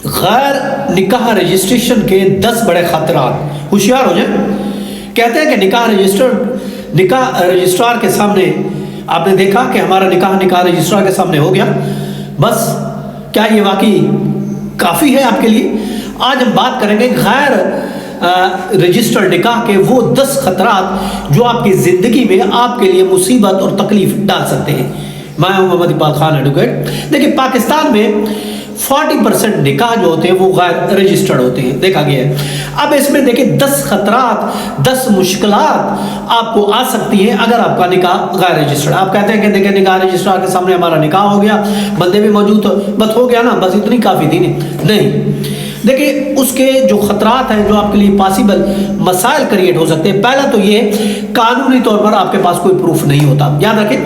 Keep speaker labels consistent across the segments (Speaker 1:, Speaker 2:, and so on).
Speaker 1: غیر نکاح رجسٹریشن کے 10 بڑے خطرات، ہوشیار ہو جائیں۔ کہتے ہیں کہ نکاح رجسٹرار کے سامنے آپ نے دیکھا کہ ہمارا نکاح رجسٹرار کے سامنے ہو گیا، بس کیا یہ واقعی کافی ہے آپ کے لیے؟ آج ہم بات کریں گے غیر رجسٹرڈ نکاح کے وہ 10 خطرات جو آپ کی زندگی میں آپ کے لیے مصیبت اور تکلیف ڈال سکتے ہیں۔ میں ہوں محمد اقبال خان ایڈوکیٹ۔ دیکھیں پاکستان میں 40% نکاح جو ہوتے ہیں وہ غیر رجسٹرڈ ہوتے ہیں، دیکھا گیا ہے۔ اب اس میں دیکھیں 10 خطرات، 10 مشکلات آپ کو آ سکتی ہیں اگر آپ کا نکاح غیر رجسٹرڈ۔ آپ کہتے ہیں کہ دیکھیں نکاح رجسٹرار کے سامنے ہمارا نکاح ہو گیا، بندے بھی موجود بس ہو گیا نا، بس اتنی کافی تھی نہیں۔ دیکھیں اس کے جو خطرات ہیں جو آپ کے لیے پاسبل مسائل کریٹ ہو سکتے ہیں، پہلا تو یہ قانونی طور پر آپ کے پاس کوئی پروف نہیں ہوتا۔ یاد رکھیں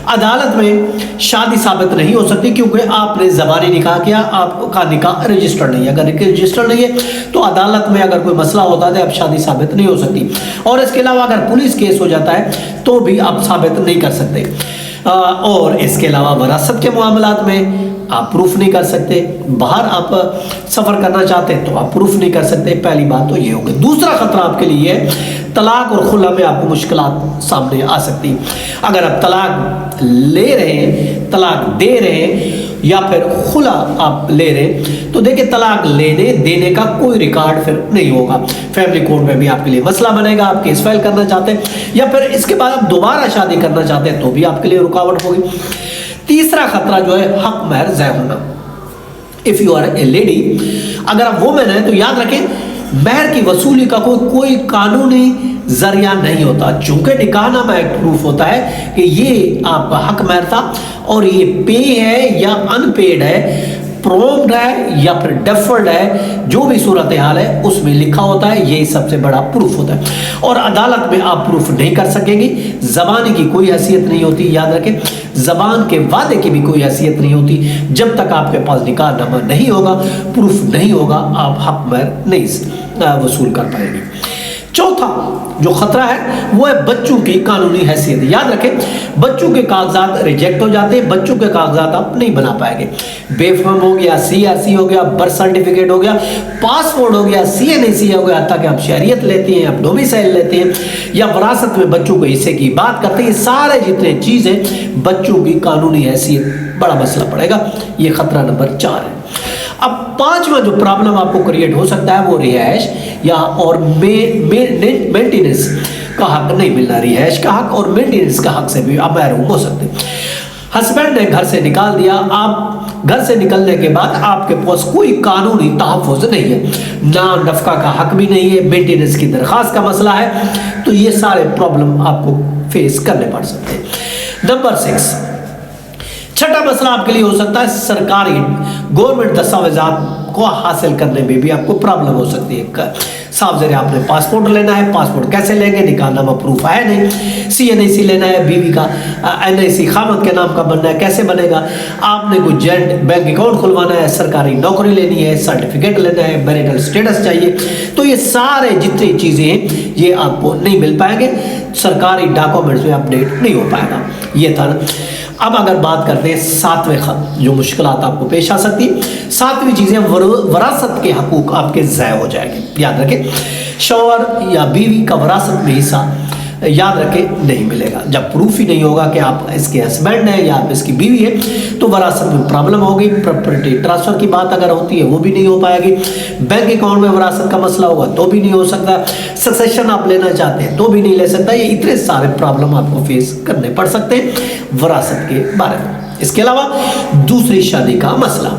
Speaker 1: عدالت میں شادی ثابت نہیں ہو سکتی کیونکہ آپ نے زبانی نکاح کیا، آپ کا نکاح رجسٹرڈ نہیں ہے۔ اگر رجسٹرڈ نہیں ہے تو عدالت میں اگر کوئی مسئلہ ہوتا ہے اب شادی ثابت نہیں ہو سکتی، اور اس کے علاوہ اگر پولیس کیس ہو جاتا ہے تو بھی آپ ثابت نہیں کر سکتے، اور اس کے علاوہ وراثت کے معاملات میں آپ پروف نہیں کر سکتے، باہر آپ سفر کرنا چاہتے ہیں تو آپ پروف نہیں کر سکتے۔ پہلی بات تو یہ ہوگی۔ دوسرا خطرہ آپ کے لیے ہے طلاق اور خلع میں آپ کو مشکلات سامنے آ سکتی۔ اگر آپ طلاق لے رہے ہیں، طلاق دے رہے ہیں یا پھر خلع آپ لے رہے ہیں تو دیکھیں طلاق لینے دینے کا کوئی ریکارڈ پھر نہیں ہوگا۔ فیملی کورٹ میں بھی آپ کے لیے مسئلہ بنے گا، آپ کیس فائل کرنا چاہتے ہیں یا پھر اس کے بعد آپ دوبارہ شادی کرنا چاہتے ہیں تو بھی آپ کے لیے رکاوٹ ہوگی۔ تیسرا خطرہ جو ہے حق مہر ضائع ہونا۔ If you are a lady, اگر آپ وومن ہیں تو یاد رکھیں مہر کی وصولی کا کوئی قانونی ذریعہ نہیں ہوتا، چونکہ نکاح نامہ ایک پروف ہوتا ہے کہ یہ آپ کا حق مہر تھا اور یہ پے ہے یا ان پیڈ ہے، پرومڈ ہے یا پھر ڈیفرڈ ہے، جو بھی صورتحال ہے اس میں لکھا ہوتا ہے، یہی سب سے بڑا پروف ہوتا ہے، اور عدالت میں آپ پروف نہیں کر سکیں گی۔ زبان کی کوئی حیثیت نہیں ہوتی، یاد رکھیں زبان کے وعدے کی بھی کوئی حیثیت نہیں ہوتی، جب تک آپ کے پاس نکاح نامہ نہیں ہوگا، پروف نہیں ہوگا، آپ حق مہر نہیں وصول کر پائیں گے۔ چوتھا جو خطرہ ہے وہ ہے بچوں کی قانونی حیثیت۔ یاد رکھیں بچوں کے کاغذات ریجیکٹ ہو جاتے ہیں، بچوں کے کاغذات آپ نہیں بنا پائیں گے۔ بے فارم ہو گیا، CRC ہو گیا، برتھ سرٹیفکیٹ ہو گیا، پاسپورٹ ہو گیا، CNAC ہو گیا، حتیٰ کہ آپ شہریت لیتے ہیں، آپ ڈومیسائل لیتے ہیں یا وراثت میں بچوں کو حصے کی بات کرتے ہیں، سارے جتنے چیزیں بچوں کی قانونی حیثیت بڑا مسئلہ پڑے گا۔ یہ خطرہ نمبر 4 ہے۔ اب 5واں جو پرابلم آپ کو کریٹ ہو سکتا ہے وہ رہائش یا اور مینٹیننس کا حق نہیں ملنا۔ رہائش کا حق اور مینٹیننس کا حق سے بھی آپ محروم ہو سکتے ہیں۔ ہسبینڈ نے گھر سے نکال دیا، آپ گھر سے نکلنے کے بعد آپ کے پاس کوئی قانونی تحفظ نہیں ہے، نہ نفقہ کا حق بھی نہیں ہے، مینٹیننس کی درخواست کا مسئلہ ہے، تو یہ سارے پرابلم آپ کو فیس کرنے پڑ سکتے ہیں۔ نمبر 6 چھٹا مسئلہ آپ کے لیے ہو سکتا ہے سرکاری گورنمنٹ دستاویزات کو حاصل کرنے میں بھی آپ کو پرابلم ہو سکتی ہے۔ صاف ذرا آپ نے پاسپورٹ لینا ہے، پاسپورٹ کیسے لیں گے؟ نکاح نامہ پروف ہے نہیں۔ CNAC لینا ہے، بیوی کا NIC خامد کے نام کا بننا ہے، کیسے بنے گا؟ آپ نے کوئی جوائنٹ بینک اکاؤنٹ کھلوانا ہے، سرکاری نوکری لینی ہے، سرٹیفکیٹ لینا ہے، میریٹل سٹیٹس چاہیے، تو یہ سارے جتنی چیزیں ہیں یہ آپ کو نہیں مل پائیں گے، سرکاری ڈاکومنٹس میں اپڈیٹ نہیں ہو پائے گا۔ یہ تھا نا۔ اب اگر بات کرتے ہیں 7ویں خط جو مشکلات آپ کو پیش آ سکتی، 7ویں چیزیں وراثت کے حقوق آپ کے ضائع ہو جائیں گے۔ یاد رکھیں شوہر یا بیوی کا وراثت میں حصہ یاد رکھیں نہیں ملے گا، جب پروف ہی نہیں ہوگا کہ آپ اس کے ہسبینڈ ہیں یا آپ اس کی بیوی ہے تو وراثت میں پرابلم ہوگی۔ پراپرٹی ٹرانسفر کی بات اگر ہوتی ہے وہ بھی نہیں ہو پائے گی، بینک اکاؤنٹ میں وراثت کا مسئلہ ہوگا تو بھی نہیں ہو سکتا، سکسیشن آپ لینا چاہتے ہیں تو بھی نہیں لے سکتا۔ یہ اتنے سارے پرابلم آپ کو فیس کرنے پڑ سکتے ہیں وراثت کے بارے میں۔ اس کے علاوہ دوسری شادی کا مسئلہ،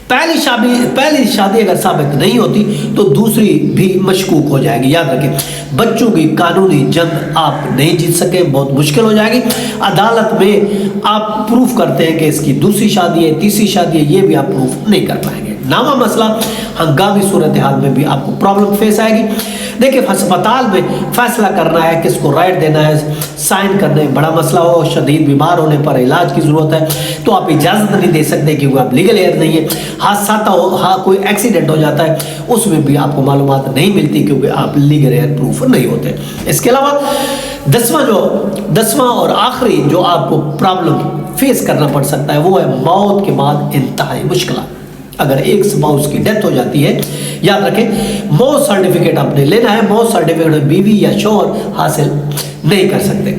Speaker 1: پہلی شادی اگر ثابت نہیں ہوتی تو دوسری بھی مشکوک ہو جائے گی۔ یاد رکھیں بچوں کی قانونی جنگ آپ نہیں جیت سکے، بہت مشکل ہو جائے گی۔ عدالت میں آپ پروف کرتے ہیں کہ اس کی دوسری شادی ہے، تیسری شادی ہے، یہ بھی آپ پروف نہیں کر پائیں گے۔ نامہ مسئلہ ہنگامی صورتحال میں بھی آپ کو پرابلم فیس آئے گی۔ دیکھیں ہسپتال میں فیصلہ کرنا ہے، کس کو رائٹ دینا ہے، سائن کرنے بڑا مسئلہ ہو، شدید بیمار ہونے پر علاج کی ضرورت ہے تو آپ اجازت نہیں دے سکتے کیونکہ آپ لیگل ایئر نہیں ہے۔ حادثہ ہو، کوئی ایکسیڈنٹ ہو جاتا ہے اس میں بھی آپ کو معلومات نہیں ملتی کیونکہ آپ لیگل ایئر پروف نہیں ہوتے۔ اس کے علاوہ 10واں اور آخری جو آپ کو پرابلم فیس کرنا پڑ سکتا ہے وہ ہے موت کے بعد انتہائی مشکلات۔ اگر ایک اسپاؤس کی ڈیتھ ہو جاتی ہے، یاد رکھیں موت سرٹیفکیٹ آپ نے لینا ہے، موت سرٹیفکیٹ بیوی یا شوہر حاصل نہیں کر سکتے،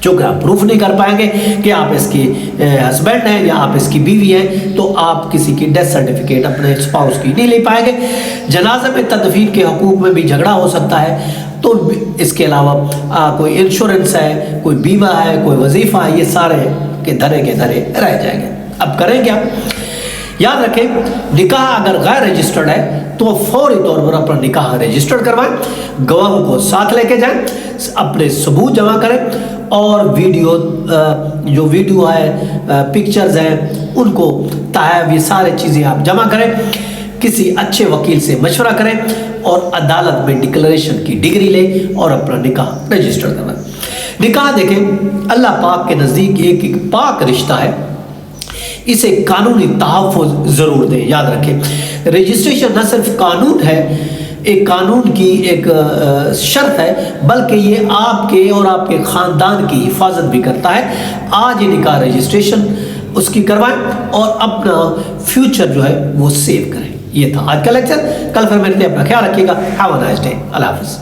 Speaker 1: چونکہ آپ پروف نہیں کر پائیں گے کہ آپ اس کی ہسبینڈ ہیں یا آپ اس کی بیوی ہیں، تو آپ کسی کی ڈیتھ سرٹیفکیٹ اپنے اسپاؤس کی نہیں لے پائیں گے۔ جنازے میں تدفین کے حقوق میں بھی جھگڑا ہو سکتا ہے، تو اس کے علاوہ کوئی انشورنس ہے، کوئی بیمہ ہے، کوئی وظیفہ ہے، یہ سارے کے دھرے رہ جائیں گے۔ اب کریں کیا؟ یاد رکھیں نکاح اگر غیر رجسٹرڈ ہے تو فوری طور پر اپنا نکاح رجسٹرڈ کروائیں، گواہوں کو ساتھ لے کے جائیں، اپنے ثبوت جمع کریں، اور جو ویڈیو ہے، پکچرز ہیں، ان کو تحائف، یہ سارے چیزیں آپ جمع کریں، کسی اچھے وکیل سے مشورہ کریں اور عدالت میں ڈکلریشن کی ڈگری لیں اور اپنا نکاح رجسٹر کروائیں۔ نکاح دیکھیں اللہ پاک کے نزدیک ایک پاک رشتہ ہے، اسے قانونی تحفظ ضرور دیں۔ یاد رکھیں رجسٹریشن نہ صرف قانون ہے، ایک قانون کی ایک شرط ہے، بلکہ یہ آپ کے اور آپ کے خاندان کی حفاظت بھی کرتا ہے۔ آج یہ نکاح رجسٹریشن اس کی کروائیں اور اپنا فیوچر جو ہے وہ سیو کریں۔ یہ تھا آج کا لیکچر، کل پھر ملتے ہیں، اپنا خیال رکھیے گا۔ ہیو اے نائس ڈے، اللہ حافظ۔